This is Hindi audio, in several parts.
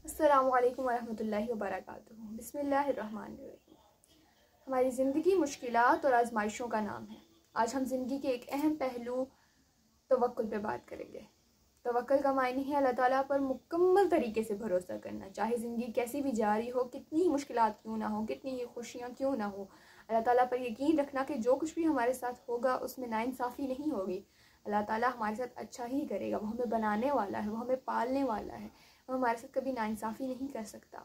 अस्सलामुअलैकुम वरहमतुल्लाहि वबरकातुहू। बिस्मिल्लाहिर्रहमानिर्रहीम। हमारी ज़िंदगी मुश्किलात और आजमाइशों का नाम है। आज हम ज़िंदगी के एक अहम पहलू तवक्कुल पे बात करेंगे। तवक्कुल का मायने है अल्लाह ताला पर मुकम्मल तरीके से भरोसा करना। चाहे ज़िंदगी कैसी भी जारी हो, कितनी मुश्किलात क्यों ना हो, कितनी ही खुशियाँ क्यों ना हो, अल्लाह ताला पर यकीन रखना कि जो कुछ भी हमारे साथ होगा उसमें नाइंसाफ़ी नहीं होगी। अल्लाह ताला हमारे साथ अच्छा ही करेगा। वो हमें बनाने वाला है, वो हमें पालने वाला है, वो हमारे साथ कभी नाइंसाफ़ी नहीं कर सकता।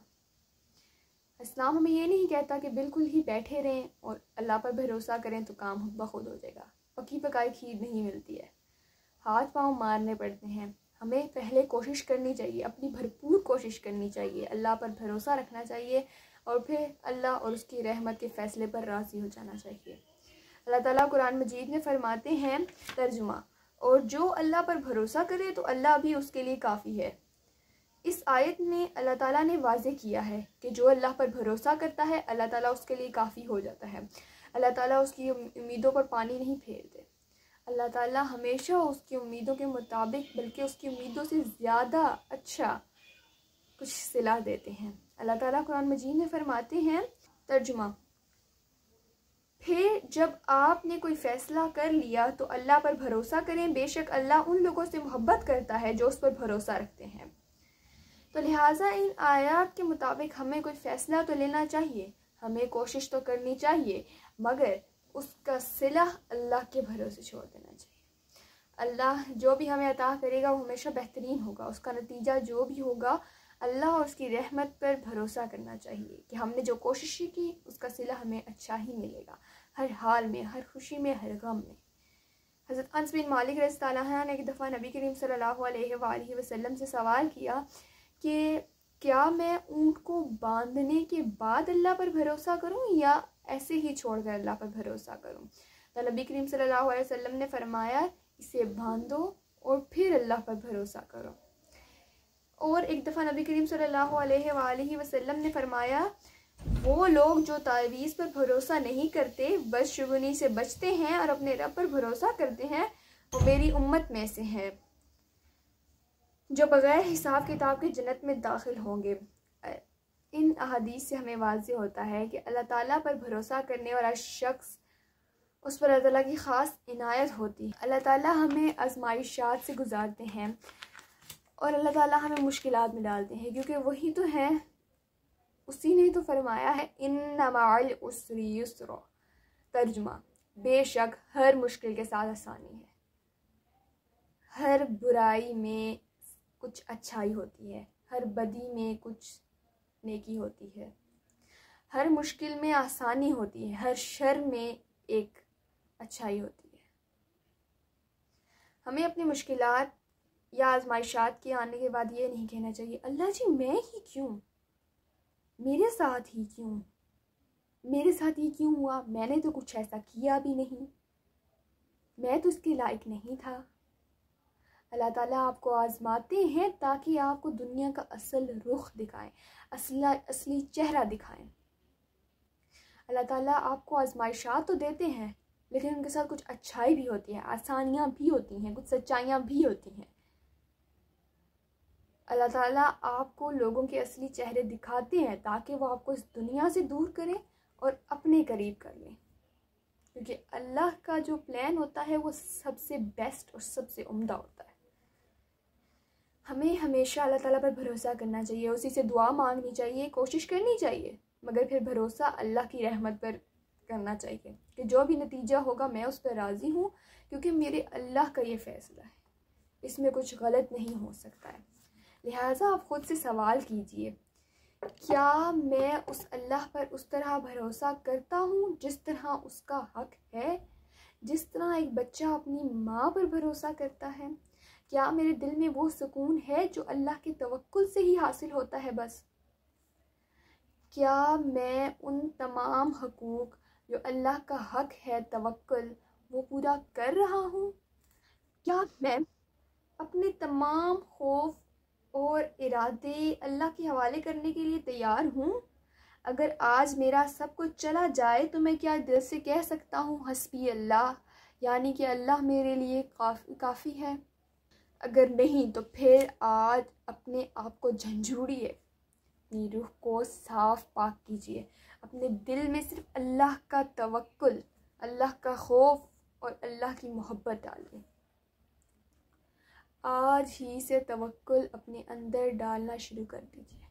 इस्लाम हमें ये नहीं कहता कि बिल्कुल ही बैठे रहें और अल्लाह पर भरोसा करें तो काम खुद ब खुद हो जाएगा। पकी पकाई खीर नहीं मिलती है, हाथ पाँव मारने पड़ते हैं। हमें पहले कोशिश करनी चाहिए, अपनी भरपूर कोशिश करनी चाहिए, अल्लाह पर भरोसा रखना चाहिए और फिर अल्लाह और उसकी रहमत के फ़ैसले पर राज़ी हो जाना चाहिए। अल्लाह ताला कुरान मजीद में फ़रमाते हैं, तर्जुमा, और जो अल्लाह पर भरोसा करे तो अल्लाह भी उसके लिए काफ़ी है। इस आयत में अल्लाह ताला ने वाज़े किया है कि जो अल्लाह पर भरोसा करता है अल्लाह ताला उसके लिए काफ़ी हो जाता है। अल्लाह ताला उसकी उम्मीदों पर पानी नहीं फेरते। अल्लाह ताला हमेशा उसकी उम्मीदों के मुताबिक बल्कि उसकी उम्मीदों से ज़्यादा अच्छा कुछ सिला देते हैं। अल्लाह ताला कुरान मजीद में फ़रमाते हैं, तर्जुमा, फिर जब आपने कोई फ़ैसला कर लिया तो अल्लाह पर भरोसा करें, बेशक अल्लाह उन लोगों से मोहब्बत करता है जो उस पर भरोसा रखते हैं। तो लिहाजा इन आयात के मुताबिक हमें कोई फ़ैसला तो लेना चाहिए, हमें कोशिश तो करनी चाहिए, मगर उसका सिला अल्लाह के भरोसे छोड़ देना चाहिए। अल्लाह जो भी हमें अता करेगा वो हमेशा बेहतरीन होगा। उसका नतीजा जो भी होगा, अल्लाह और उसकी रहमत पर भरोसा करना चाहिए कि हमने जो कोशिश की उसका सिला हमें अच्छा ही मिलेगा, हर हाल में, हर खुशी में, हर गम में। हज़रत अनस बिन मालिक रज़ियल्लाहु अन्हु ने एक दफ़ा नबी करीम सल्लल्लाहु अलैहि वसल्लम से सवाल किया कि क्या मैं ऊँट को बांधने के बाद अल्लाह पर भरोसा करूँ या ऐसे ही छोड़कर अल्लाह पर भरोसा करूँ। तो नबी करीम सल्लल्लाहु अलैहि वसल्लम ने फरमाया, इसे बांधो और फिर अल्लाह पर भरोसा करो। और एक दफ़ा नबी करीम सल्लल्लाहु अलैहि वसल्लम ने फरमाया, वो लोग जो तावीज़ पर भरोसा नहीं करते, बदशगुनी से बचते हैं और अपने रब पर भरोसा करते हैं, वो मेरी उम्मत में से हैं जो बग़ैर हिसाब किताब के जन्नत में दाखिल होंगे। इन अहादीस से हमें वाज़ेह होता है कि अल्लाह ताला पर भरोसा करने वाला शख्स, उस पर अल्लाह ताला की ख़ास इनायत होती है। अल्लाह ताला हमें आज़माइशात से गुजारते हैं और अल्लाह ताला हमें मुश्किलात में डालते हैं, क्योंकि वही तो है, उसी ने तो फरमाया है, इन्ना मअल उस्रि युस्रा। तर्जुमा, बेशक हर मुश्किल के साथ आसानी है, हर बुराई में कुछ अच्छाई होती है, हर बदी में कुछ नेकी होती है, हर मुश्किल में आसानी होती है, हर शर में एक अच्छाई होती है। हमें अपनी मुश्किलात या आजमाइशात के आने के बाद ये नहीं कहना चाहिए, अल्लाह जी मैं ही क्यों, मेरे साथ ही क्यों, मेरे साथ ये क्यों हुआ, मैंने तो कुछ ऐसा किया भी नहीं, मैं तो इसके लायक नहीं था। अल्लाह ताला आपको आज़माते हैं ताकि आपको दुनिया का असल रुख दिखाएं, असली चेहरा दिखाएं। अल्लाह ताला आपको आज़माइशात तो देते हैं, लेकिन उनके साथ कुछ अच्छाई भी होती है, आसानियाँ भी होती हैं, कुछ सच्चाइयाँ भी होती हैं। अल्लाह ताला आपको लोगों के असली चेहरे दिखाते हैं ताकि वो आपको इस दुनिया से दूर करें और अपने करीब कर लें, क्योंकि अल्लाह का जो प्लान होता है वो सबसे बेस्ट और सबसे उम्दा होता है। हमें हमेशा अल्लाह ताला पर भरोसा करना चाहिए, उसी से दुआ मांगनी चाहिए, कोशिश करनी चाहिए, मगर फिर भरोसा अल्लाह की रहमत पर करना चाहिए कि जो भी नतीजा होगा मैं उस पर राज़ी हूँ, क्योंकि मेरे अल्लाह का ये फ़ैसला है, इसमें कुछ गलत नहीं हो सकता है। लिहाजा आप ख़ुद से सवाल कीजिए, क्या मैं उस अल्लाह पर उस तरह भरोसा करता हूँ जिस तरह उसका हक है, जिस तरह एक बच्चा अपनी माँ पर भरोसा करता है? क्या मेरे दिल में वो सुकून है जो अल्लाह के तवक्कुल से ही हासिल होता है बस? क्या मैं उन तमाम हकूक़ जो अल्लाह का हक है तवक्कुल, वो पूरा कर रहा हूँ? क्या मैं अपने तमाम खौफ और इरादे अल्लाह के हवाले करने के लिए तैयार हूँ? अगर आज मेरा सब कुछ चला जाए तो मैं क्या दिल से कह सकता हूँ हस्बी अल्लाह, यानी कि अल्लाह मेरे लिए काफ़ी है? अगर नहीं तो फिर आज अपने आप को झंझोड़िए, अपनी रूह को साफ पाक कीजिए। अपने दिल में सिर्फ अल्लाह का तवक्कुल, अल्लाह का खौफ और अल्लाह की मोहब्बत डालिए। आज ही से तवक्कुल अपने अंदर डालना शुरू कर दीजिए।